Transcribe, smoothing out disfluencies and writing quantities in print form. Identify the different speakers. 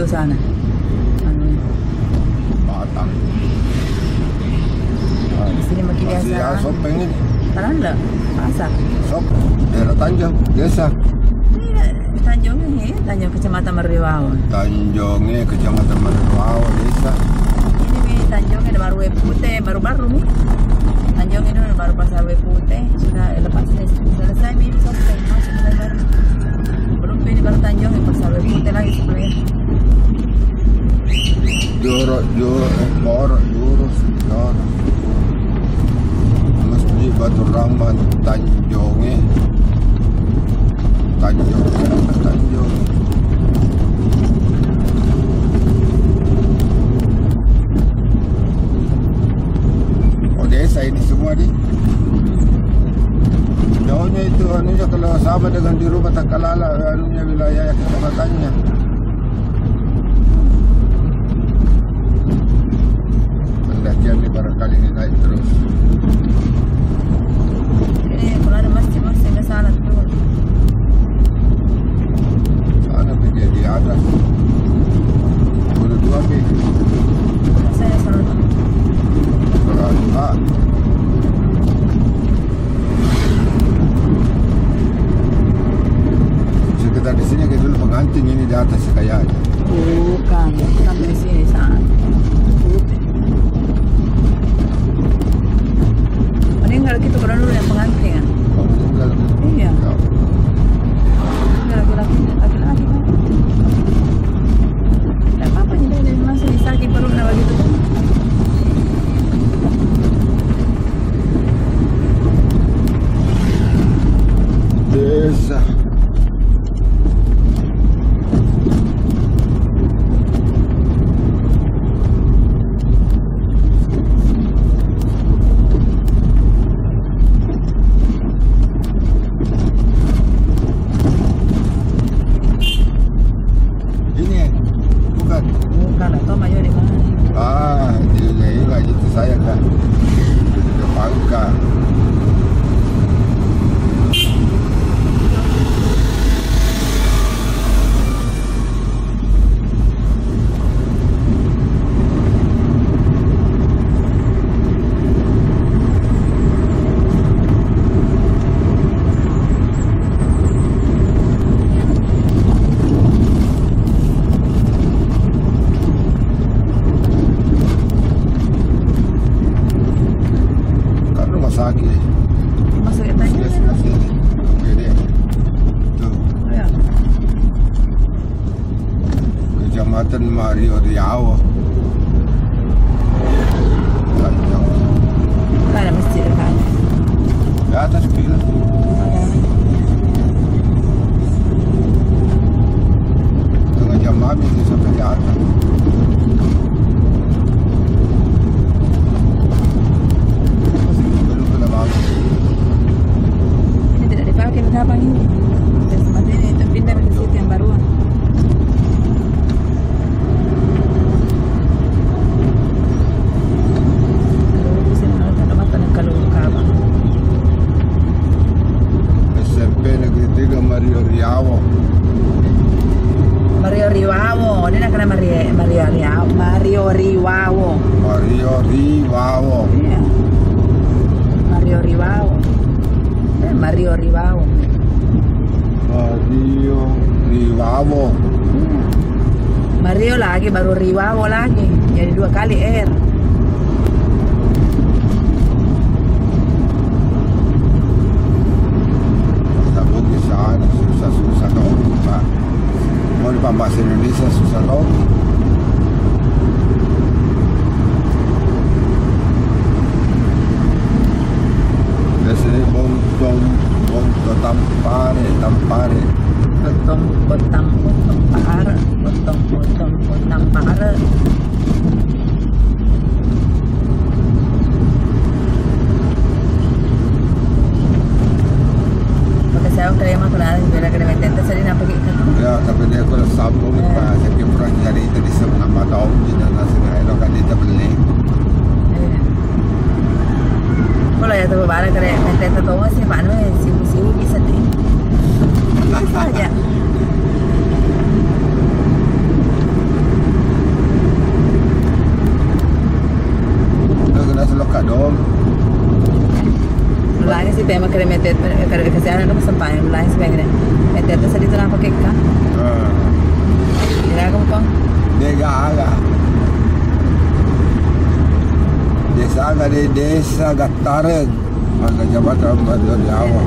Speaker 1: sana. Ano yun?
Speaker 2: Batang.
Speaker 1: Di sini makikiasa.
Speaker 2: Masih asop pengen.
Speaker 1: Tanan lah. Pasak.
Speaker 2: Sop. Daerah Tanjung. Desa.
Speaker 1: Tanjung ini, Tanjung Kecamatan Mariwao.
Speaker 2: Tanjungnya Kecamatan Mariwao desa.
Speaker 1: Ini Tanjung ada baru Wepute, baru-baru nih. Tanjung ini baru pasar Wepute, sudah lepas selesai nih selesai masuk mulai baru. Belum ini baru Tanjung yang pasar Wepute lagi sebenarnya.
Speaker 2: Jurus. Masjid Batu Rahman Tanjungnya. Tanjung. Oh desa ini semua di. Jauhnya itu anunya kalau sama dengan di rumah Takalala anunya wilayah kecamatannya. Pendakian ini barangkali ini naik terus.
Speaker 1: Ini kalau ada masjid ada salat tuh.
Speaker 2: Sana pergi di atas. Boleh dua pi.
Speaker 1: Saya salat.
Speaker 2: Salat. Sekitar di sini kayak dulu pengantin ini di atas kayaknya.
Speaker 1: Bukan di sini sana. Meninggal gitu kalau dulu yang pengantin kan?
Speaker 2: Oh, meninggal.
Speaker 1: Iya. Laki-laki kan? Tidak apa-apa nih dari masa disakit perut apa gitu.
Speaker 2: Desa.
Speaker 1: Bukan, atau mayo di mana?
Speaker 2: Di itu saya kan. Di Pangka.
Speaker 1: Masuk ke Tanjung
Speaker 2: Yes,
Speaker 1: kan?
Speaker 2: masih. Oke deh. Tuh.
Speaker 1: Ya.
Speaker 2: Kecamatan Mario Riau. Tanjung.
Speaker 1: Kan ada masjid depan.
Speaker 2: Di atas bilang.
Speaker 1: Ada.
Speaker 2: Tengah jam habis dia sampai di atas. Belum kena bangun.
Speaker 1: Ini tidak dipakai kenapa ini? Dan semati ini itu pindah ke situ yang baruan. Kalau di sini ada mata kalau kabang.
Speaker 2: SMP Negeri 3 Mario Riau.
Speaker 1: Mario Riwao, ini nak kena Mario Riwao.
Speaker 2: Mario Riau.
Speaker 1: Iya. Mario Riwao. Mario Riwao.
Speaker 2: Mario Riau.
Speaker 1: Mario lagi baru Riwao lagi. Jadi 2 kali R.
Speaker 2: Sabuk di sana susah kau Pak. Mau di bahasa Indonesia susah kau. Biasanya bontong tampare.
Speaker 1: Potong pahara. Potong pahara. Pakai saya crema kenal, bila kena metente sari nak pergi kan.
Speaker 2: Ya, tapi dia kalau sambung Pak, saya pernah cari itu di nama tahun di dalam segala kan dia beli.
Speaker 1: Kalau ya tu barang kena metente tu masih mana siu bisa deh. Apa aja. kena meter kasi anak ko sampahan yung lain sebagainya. Meter tu sa dito lang pakai ka. Kira ko pang.
Speaker 2: Dia agak. Desa dari desa Gataran. Masa Jabatan Badar Jawa.